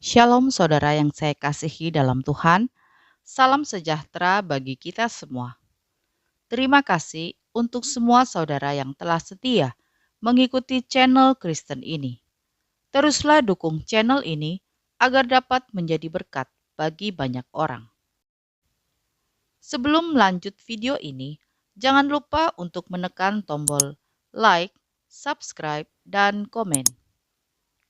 Shalom saudara yang saya kasihi dalam Tuhan, salam sejahtera bagi kita semua. Terima kasih untuk semua saudara yang telah setia mengikuti channel Kristen ini. Teruslah dukung channel ini agar dapat menjadi berkat bagi banyak orang. Sebelum lanjut video ini, jangan lupa untuk menekan tombol like, subscribe, dan komen,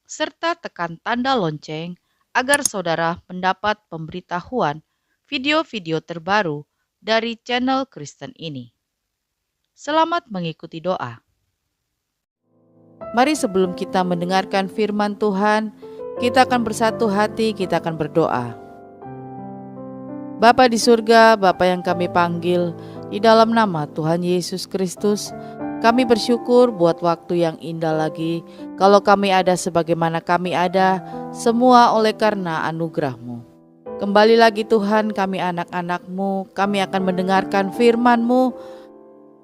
serta tekan tanda lonceng agar saudara mendapat pemberitahuan video-video terbaru dari channel Kristen ini. Selamat mengikuti doa. Mari sebelum kita mendengarkan firman Tuhan, kita akan bersatu hati, kita akan berdoa. Bapa di surga, Bapa yang kami panggil, di dalam nama Tuhan Yesus Kristus, kami bersyukur buat waktu yang indah lagi. Kalau kami ada sebagaimana kami ada, semua oleh karena anugerah-Mu. Kembali lagi Tuhan, kami anak-anak-Mu, kami akan mendengarkan firman-Mu.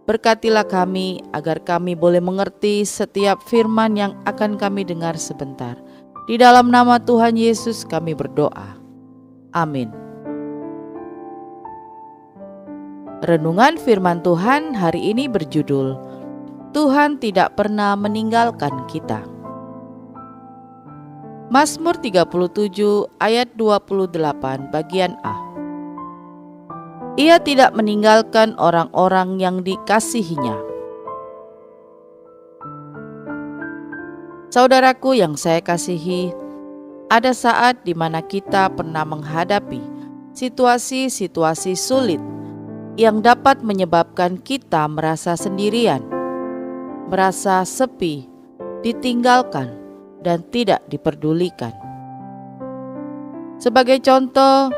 Berkatilah kami agar kami boleh mengerti setiap firman yang akan kami dengar sebentar. Di dalam nama Tuhan Yesus kami berdoa. Amin. Renungan firman Tuhan hari ini berjudul, Tuhan tidak pernah meninggalkan kita. Mazmur 37 ayat 28 bagian A. Ia tidak meninggalkan orang-orang yang dikasihinya. Saudaraku yang saya kasihi, ada saat di mana kita pernah menghadapi situasi-situasi sulit yang dapat menyebabkan kita merasa sendirian, merasa sepi, ditinggalkan, dan tidak diperdulikan. Sebagai contoh,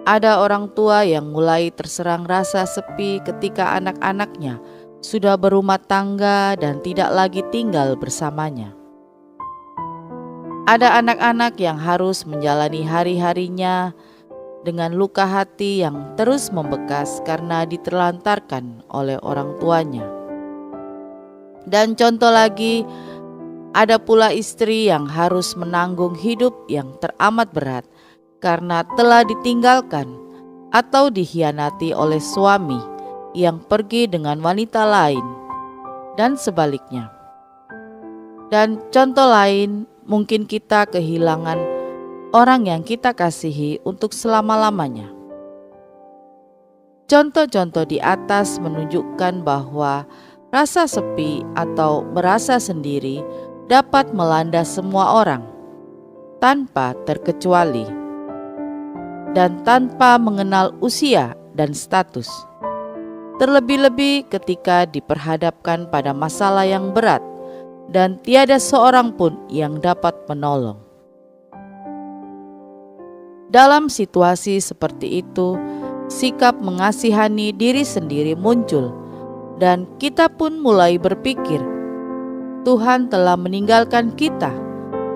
ada orang tua yang mulai terserang rasa sepi ketika anak-anaknya sudah berumah tangga dan tidak lagi tinggal bersamanya. Ada anak-anak yang harus menjalani hari-harinya dengan luka hati yang terus membekas karena diterlantarkan oleh orang tuanya. Dan contoh lagi, ada pula istri yang harus menanggung hidup yang teramat berat karena telah ditinggalkan atau dikhianati oleh suami yang pergi dengan wanita lain, dan sebaliknya. Dan contoh lain, mungkin kita kehilangan orang yang kita kasihi untuk selama-lamanya. Contoh-contoh di atas menunjukkan bahwa rasa sepi atau merasa sendiri dapat melanda semua orang, tanpa terkecuali, dan tanpa mengenal usia dan status. Terlebih-lebih ketika diperhadapkan pada masalah yang berat dan tiada seorang pun yang dapat menolong. Dalam situasi seperti itu, sikap mengasihani diri sendiri muncul, dan kita pun mulai berpikir, Tuhan telah meninggalkan kita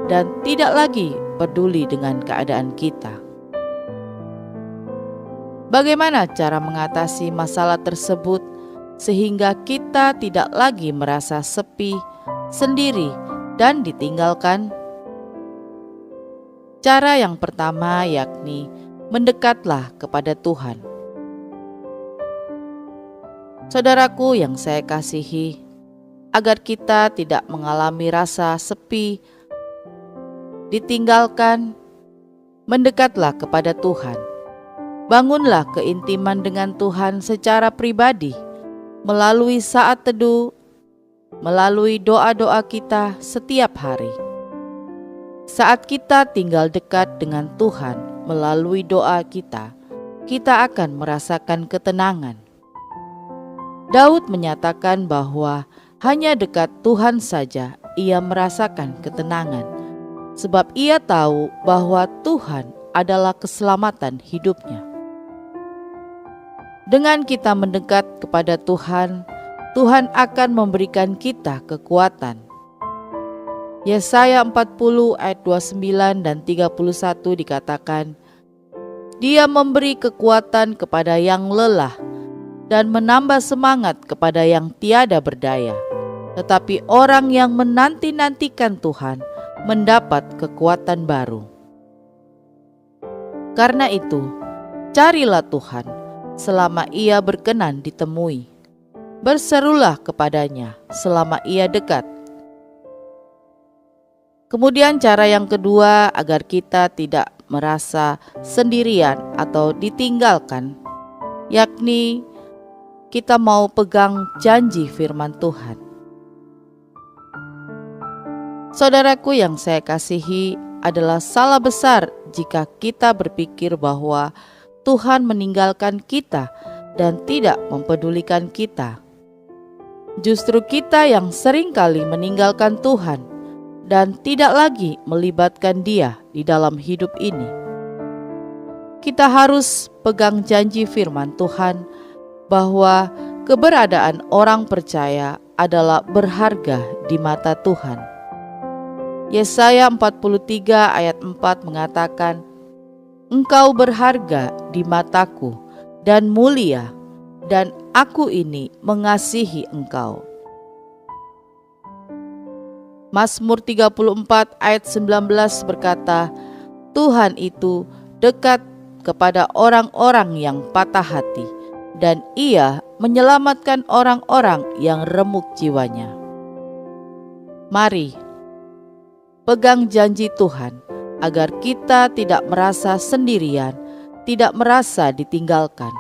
dan tidak lagi peduli dengan keadaan kita. Bagaimana cara mengatasi masalah tersebut sehingga kita tidak lagi merasa sepi, sendiri, dan ditinggalkan? Cara yang pertama yakni mendekatlah kepada Tuhan. Saudaraku yang saya kasihi, agar kita tidak mengalami rasa sepi, ditinggalkan, mendekatlah kepada Tuhan. Bangunlah keintiman dengan Tuhan secara pribadi, melalui saat teduh, melalui doa-doa kita setiap hari. Saat kita tinggal dekat dengan Tuhan melalui doa kita, kita akan merasakan ketenangan. Daud menyatakan bahwa hanya dekat Tuhan saja ia merasakan ketenangan, sebab ia tahu bahwa Tuhan adalah keselamatan hidupnya. Dengan kita mendekat kepada Tuhan, Tuhan akan memberikan kita kekuatan. Yesaya 40 ayat 29 dan 31 dikatakan, Dia memberi kekuatan kepada yang lelah dan menambah semangat kepada yang tiada berdaya. Tetapi orang yang menanti-nantikan Tuhan mendapat kekuatan baru. Karena itu, carilah Tuhan selama Ia berkenan ditemui. Berserulah kepadanya selama Ia dekat. Kemudian cara yang kedua agar kita tidak merasa sendirian atau ditinggalkan, yakni kita mau pegang janji firman Tuhan. Saudaraku yang saya kasihi, adalah salah besar jika kita berpikir bahwa Tuhan meninggalkan kita dan tidak mempedulikan kita. Justru kita yang seringkali meninggalkan Tuhan dan tidak lagi melibatkan Dia di dalam hidup ini. Kita harus pegang janji firman Tuhan bahwa keberadaan orang percaya adalah berharga di mata Tuhan. Yesaya 43 ayat 4 mengatakan, "Engkau berharga di mataku dan mulia, dan aku ini mengasihi engkau." Mazmur 34 ayat 19 berkata, "Tuhan itu dekat kepada orang-orang yang patah hati, dan Ia menyelamatkan orang-orang yang remuk jiwanya." Mari pegang janji Tuhan agar kita tidak merasa sendirian, tidak merasa ditinggalkan.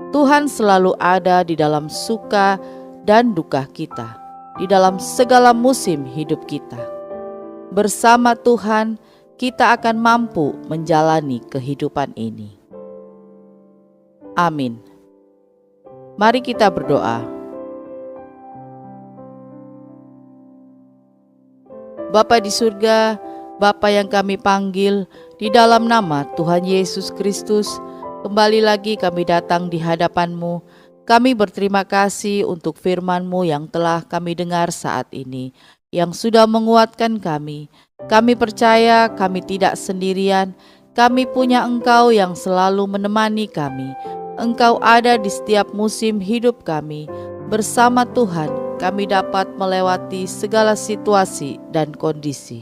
Tuhan selalu ada di dalam suka dan duka kita, di dalam segala musim hidup kita. Bersama Tuhan, kita akan mampu menjalani kehidupan ini. Amin. Mari kita berdoa. Bapa di surga, Bapa yang kami panggil, di dalam nama Tuhan Yesus Kristus, kembali lagi kami datang di hadapan-Mu. Kami berterima kasih untuk firman-Mu yang telah kami dengar saat ini, yang sudah menguatkan kami. Kami percaya kami tidak sendirian, kami punya Engkau yang selalu menemani kami. Engkau ada di setiap musim hidup kami. Bersama Tuhan, kami dapat melewati segala situasi dan kondisi.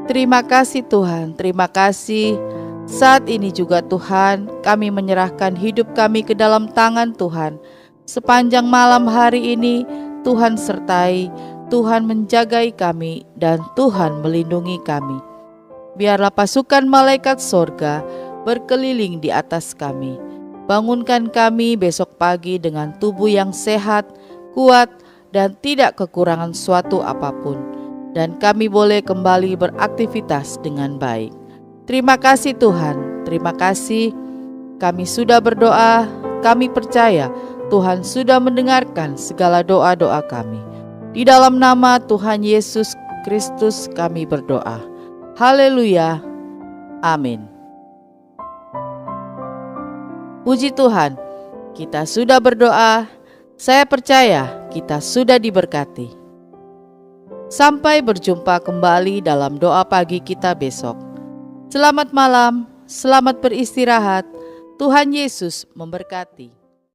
Terima kasih Tuhan, terima kasih. Saat ini juga Tuhan, kami menyerahkan hidup kami ke dalam tangan Tuhan. Sepanjang malam hari ini, Tuhan sertai, Tuhan menjagai kami, dan Tuhan melindungi kami. Biarlah pasukan malaikat sorga berkeliling di atas kami. Bangunkan kami besok pagi dengan tubuh yang sehat, kuat, dan tidak kekurangan suatu apapun. Dan kami boleh kembali beraktivitas dengan baik. Terima kasih Tuhan, terima kasih. Kami sudah berdoa, kami percaya Tuhan sudah mendengarkan segala doa-doa kami. Di dalam nama Tuhan Yesus Kristus kami berdoa. Haleluya. Amin. Puji Tuhan, kita sudah berdoa. Saya percaya kita sudah diberkati. Sampai berjumpa kembali dalam doa pagi kita besok. Selamat malam, selamat beristirahat. Tuhan Yesus memberkati.